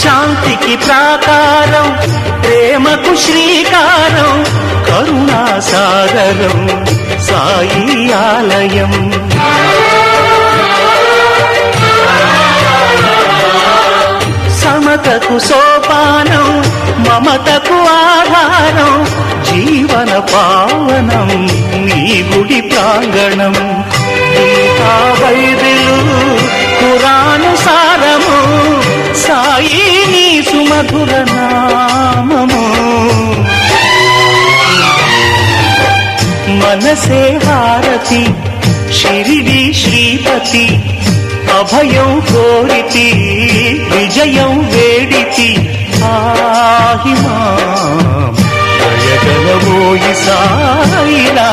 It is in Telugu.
శాంతికి ప్రాకారం, ప్రేమకు శ్రీకారం, కరుణాసాగరం సాయి ఆలయం. సమతకు సోపానం, మమతకు ఆధారం, జీవన పావనం నీ గుడి ప్రాంగణం. గీతా బైబిలు ఖురాను సారము, సాయి నీ సుమధుర నామము. మనసే హారతి షిరిడి శ్రీపతి, అభయం కోరితి విజయం వేడితి. ఆహిమా దయగలవోయి సాయిరా.